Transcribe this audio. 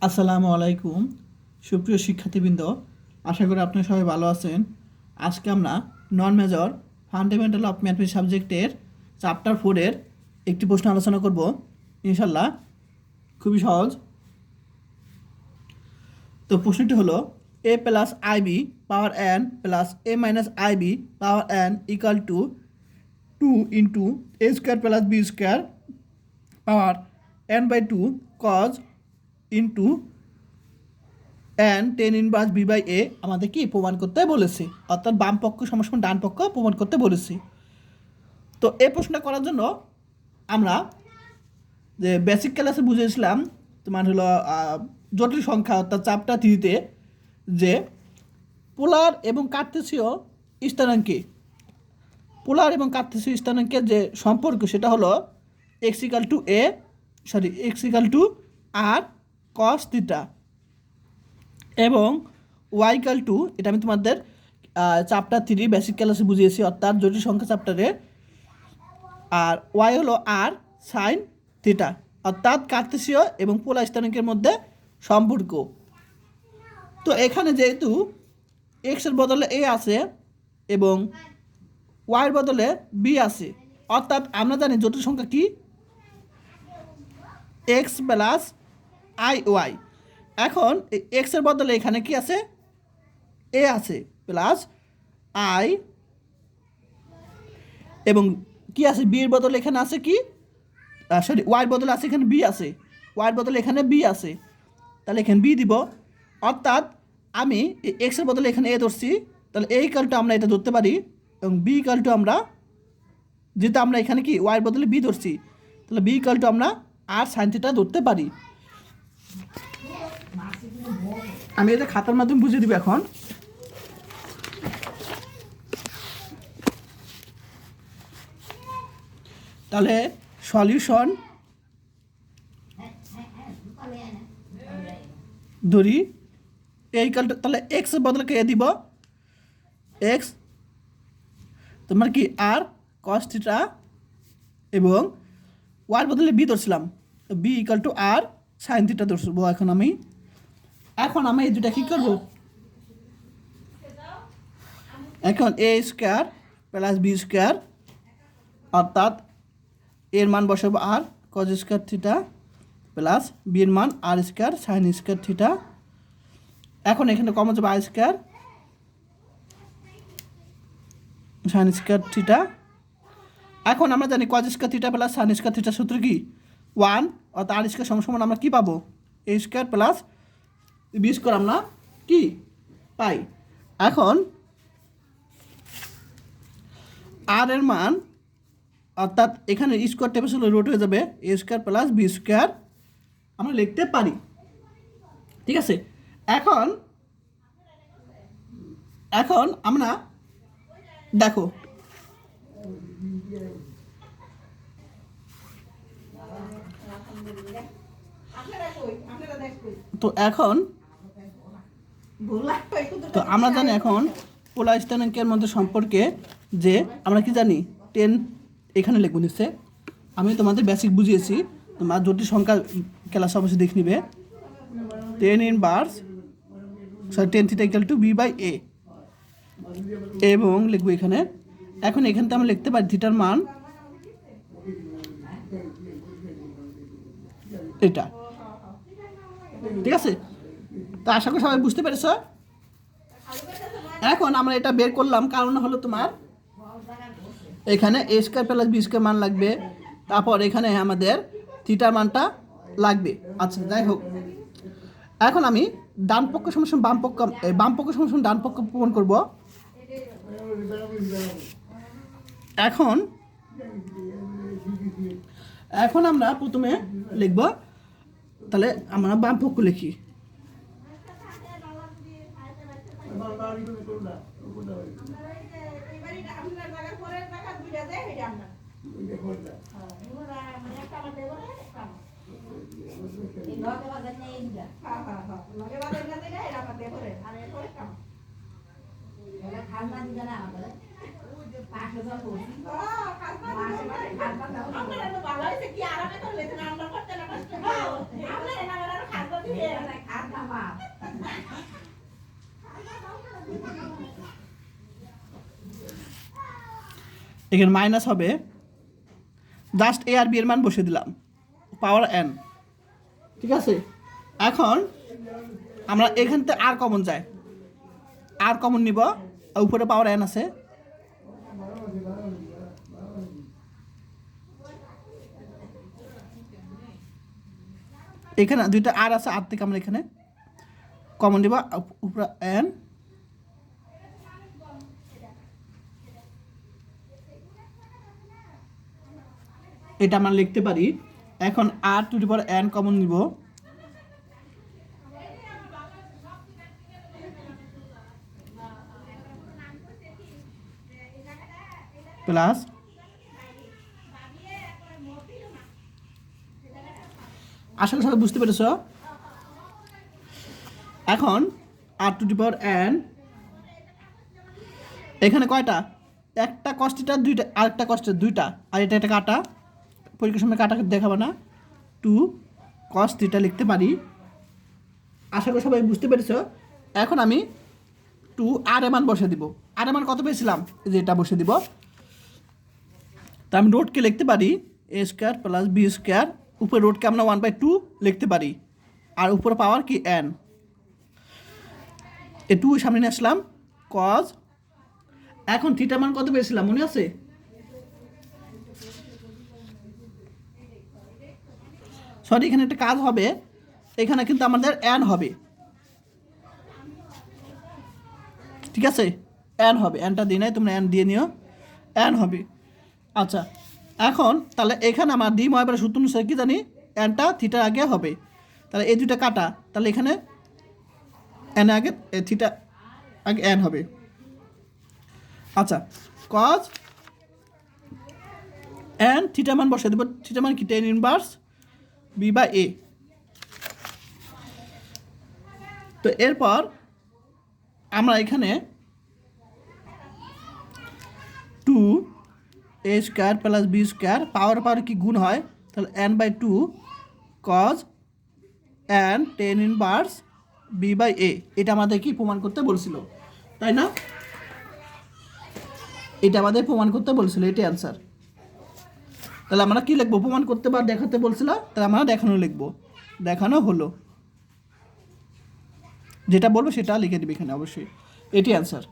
আসসালামু আলাইকুম সুপ্রিয় শিক্ষার্থীবৃন্দ, আশা করি আপনারা সবাই ভালো আছেন। আজকে আমরা নন মেজর ফান্ডামেন্টাল অফ ম্যাথমেটিক্স সাবজেক্টের চ্যাপ্টার 4-এর একটি প্রশ্ন আলোচনা করব। ইনশাল্লাহ খুবই সহজ। তো প্রশ্নটি হলো a plus i b power n plus a minus i b power n equal to 2 a square plus b square power n/2 cos into tan inverse b by a আমাদের কি প্রমাণ করতে বলেছে, অর্থাৎ বাম পক্ষ সমান ডান পক্ষ প্রমাণ করতে বলেছি। তো এই প্রশ্নটা করার জন্য আমরা যে বেসিক ক্লাসে বুঝেছিলাম তোমার হলো জটিল সংখ্যা অর্থাৎ চ্যাপ্টার 3-তে যে পোলার এবং কার্তেশীয় স্থানাঙ্কের যে সম্পর্ক সেটা হলো x equal to r cos theta এবং ওয়াই ইকাল টু, এটা আমি তোমাদের চ্যাপ্টার 3 বেসিক ক্লাসে বুঝিয়েছি অর্থাৎ জটিল সংখ্যা চ্যাপ্টারে। আর ওয়াই হলো আর সাইন থিটা, অর্থাৎ কার্তেশীয় এবং পোলার স্থানাঙ্কের মধ্যে সম্পর্ক। তো এখানে যেহেতু এক্সের বদলে এ আছে এবং ওয়াইয়ের বদলে বি আছে, অর্থাৎ আমরা জানি জটিল সংখ্যা কি এক্স প্লাস আই ওয়াই। এখন এক্সের বদলে এখানে কি আছে, এ আছে প্লাস আই, এবং কি আছে বির বদলে এখানে আছে কি ওয়াইয়ের বদলে আছে এখানে বি আছে, ওয়াইয়ের বদলে এখানে বি আছে, তাহলে এখানে বি দিব। অর্থাৎ আমি এক্সের বদলে এখানে এ ধরছি, তাহলে এ ইকালটু আমরা এটা ধরতে পারি এবং বি ইকালটু আমরা, যেহেতু আমরা এখানে কি ওয়াইয়ের বদলে বি ধরছি, তাহলে বি ইকালটু আমরা আর সাইন থিটা ধরতে পারি। আমি এটা খাতার মাধ্যমে বুঝিয়ে দিব এখন। তাহলে সলিউশন ধরি এই কালটা, তাহলে এক্স এর বদলে কে দিব, এক্স তোমার কি আর কস থিটা এবং ওয়ার বদলে বি ধরছিলাম, b equal to r sin theta ধরবো। এখন আমি এই দুটা কী করবো, এখন a square plus b square অর্থাৎ এর মান বসাবো r cos square theta plus বির মান r square sin square theta. এখন এখানে কমন যাবে r square sin square theta. এখন আমরা জানি cos square theta plus sin square থিটার সূত্র কি 1, অর্থাৎ আর স্কোয়ার সমান আমরা কী পাবো, এ স্কোয়ার প্লাস বি স্কোয়ার আমরা কি পাই। এখন আর এর মান অর্থাৎ এখানে স্কোয়ার টেপে রুট হয়ে যাবে, এ স্কোয়ার প্লাস বি স্কোয়ার আমরা লিখতে পারি। ঠিক আছে, এখন আমরা দেখো তো আমরা জানি এখন পোলার স্থানাঙ্কের মধ্যে সম্পর্কে যে আমরা কি জানি 10, এখানে লিখবো নিচ্ছে, আমি তোমাদের বেসিক বুঝিয়েছি, তোমার জটিল সংখ্যা ক্লাস অবশ্যই দেখে নিবে। 10 theta equal to b by a এবং লিখবো এখানে। এখন এখানে তো আমরা লিখতে পারি থিটার মান এটা। ঠিক আছে, তো আশা করি সবাই বুঝতে পেরেছ। এখন আমরা এটা বের করলাম, কারণ হলো তোমার এখানে এ স্কোয়ার প্লাস বি স্কোয়ার মান লাগবে, তারপর এখানে আমাদের থিটার মানটা লাগবে। আচ্ছা যাই হোক, এখন আমি ডান পক্ষ সমান বাম পক্ষ সমান ডান পক্ষ প্রমাণ করব। এখন আমরা প্রথমে লিখব, তাহলে আমরা বাম পক্ষ লিখি। এখানে মাইনাস হবে, জাস্ট এ আর বি এর মান বসিয়ে দিলাম, পাওয়ার এন। ঠিক আছে, এখন আমরা এখান থেকে আর কমন যায়, আর কমন নিব, উপরে পাওয়ার এন আছে, এখানে দুইটা আর আছে, আর থেকে আমরা এখানে কমন নিব, উপরে এন, এটা আমরা লিখতে পারি। এখন r to the power n common নিব, প্লাস আশা করি সবাই বুঝতে পেরেছ। এখন r to the power N, এখানে কয়টা, একটা কষ্টিটা দুইটা, আরেকটা কষ্টের দুইটা, আর এটা একটা কাটা, পরীক্ষার সময় কাটা দেখাবো না, 2 cos θ লিখতে পারি। আশা করি সবাই বুঝতে পেরেছ। এখন আমি 2 আর এর মান বসে দিব, আর এর মান কত পেয়েছিলাম, যে এটা বসে দিব। তা আমি রোডকে লিখতে পারি এ স্কোয়ার প্লাস বি স্কোয়ার, উপরে রোডকে আমরা 1/2 লিখতে পারি, আর উপরে পাওয়ার কি এন, এ 2 সামনে নিয়ে আসলাম, কজ। এখন থিটার মান কত পেয়েছিলাম মনে আছে, সরি এখানে একটা কাজ হবে, এখানে কিন্তু আমাদের এন হবে, ঠিক আছে, এন হবে, এনটা দিই নাই, তোমরা এন দিয়ে নিও, এন হবে। আচ্ছা, এখন তাহলে এখানে আমার ডি মহাবের সূত্র অনুসারে কি জানি, এনটা থিটার আগে হবে, তাহলে এই দুইটা কাটা, তাহলে এখানে এন আগে থিটা আগে এন হবে। আচ্ছা, কজ এন থিটা মান বসে দেব, থিটা মান কি tan inverse b by a. তো এরপর আমরা এখানে 2 a square plus b square, power কি গুণ হয়, তাহলে n/2 cos n tan inverse b by a, এটা আমাদের কি প্রমাণ করতে বলছিল, তাই না, এটা আমাদের প্রমাণ করতে বলছিল, এটাই অ্যান্সার। তাহলে আমরা কি লিখবো, প্রমাণ করতে বা দেখাতে বলছিল, তাহলে আমরা দেখানো লিখবো, দেখানো হলো, যেটা বলবো সেটা লিখে দিবি এখানে অবশ্যই, এটি অ্যান্সার।